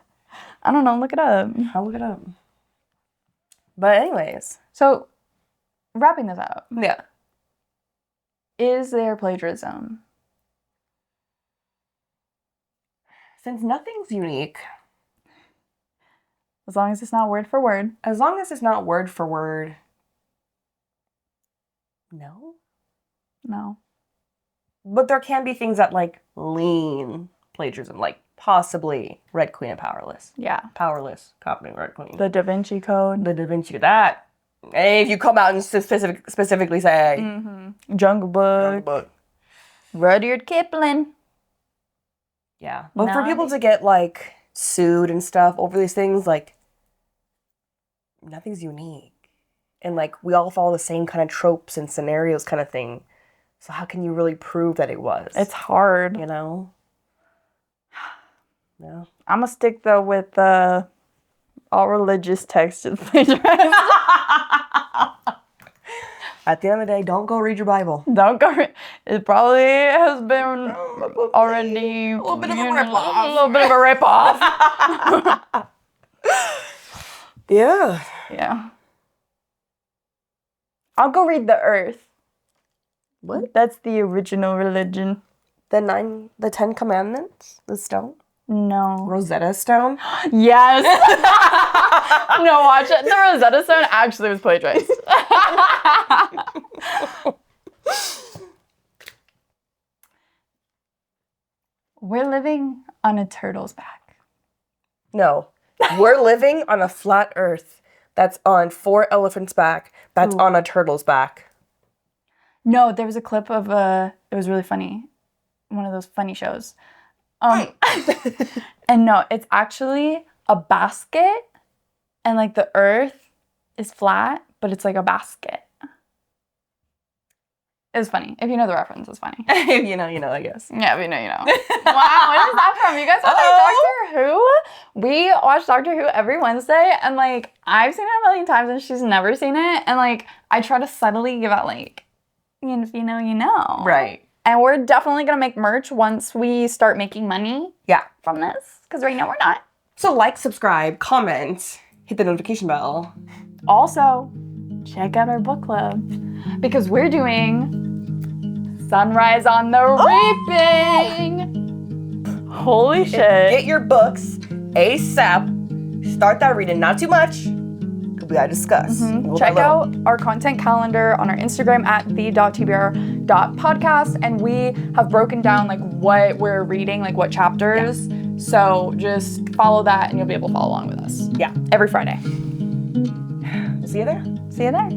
I don't know. Look it up. I'll look it up. But anyways. So, wrapping this up. Yeah. Is there plagiarism? Since nothing's unique. As long as it's not word for word. As long as it's not word for word. No. No. But there can be things that like lean plagiarism, like possibly Red Queen and Powerless. Yeah. Powerless, copying Red Queen. The Da Vinci Code. The Da Vinci Code. That. And if you come out and specifically say. Mm-hmm. Jungle Book. Rudyard Kipling. Yeah. But for people to get like sued and stuff over these things, like nothing's unique. And like we all follow the same kind of tropes and scenarios kind of thing. So how can you really prove that it was? It's hard. You know? Yeah. I'm going to stick, though, with all religious texts is plagiarized. At the end of the day, don't go read your Bible. Don't go it probably has been already... A little bit of a rip-off. A little bit of a rip-off. Yeah. Yeah. I'll go read the Earth. What? That's the original religion. The 10 Commandments? The stone? No. Rosetta Stone? Yes. No, watch it. The Rosetta Stone actually was plagiarized. We're living on a turtle's back. No. We're living on a flat earth that's on 4 elephants' back that's on a turtle's back. No, there was a clip of it was really funny. One of those funny shows. And no, it's actually a basket and like the earth is flat, but it's like a basket. It was funny. If you know the reference, it's funny. If you know, I guess. Yeah, if you know, you know. Wow, what is that from? You guys watch Doctor Who? We watch Doctor Who every Wednesday, and like I've seen it a million times, and she's never seen it. And like I try to subtly give out like, if you know, you know. Right. And we're definitely gonna make merch once we start making money. Yeah. From this, because right now we're not. So like, subscribe, comment, hit the notification bell. Also, check out our book club because we're doing Sunrise on the Reaping. Holy shit. Get your books ASAP. Start that reading. Not too much. We gotta discuss. Mm-hmm. Check out our content calendar on our Instagram at the.tbr.podcast. And we have broken down like what we're reading, like what chapters. Yeah. So just follow that and you'll be able to follow along with us. Yeah. Every Friday. See you there. See you there.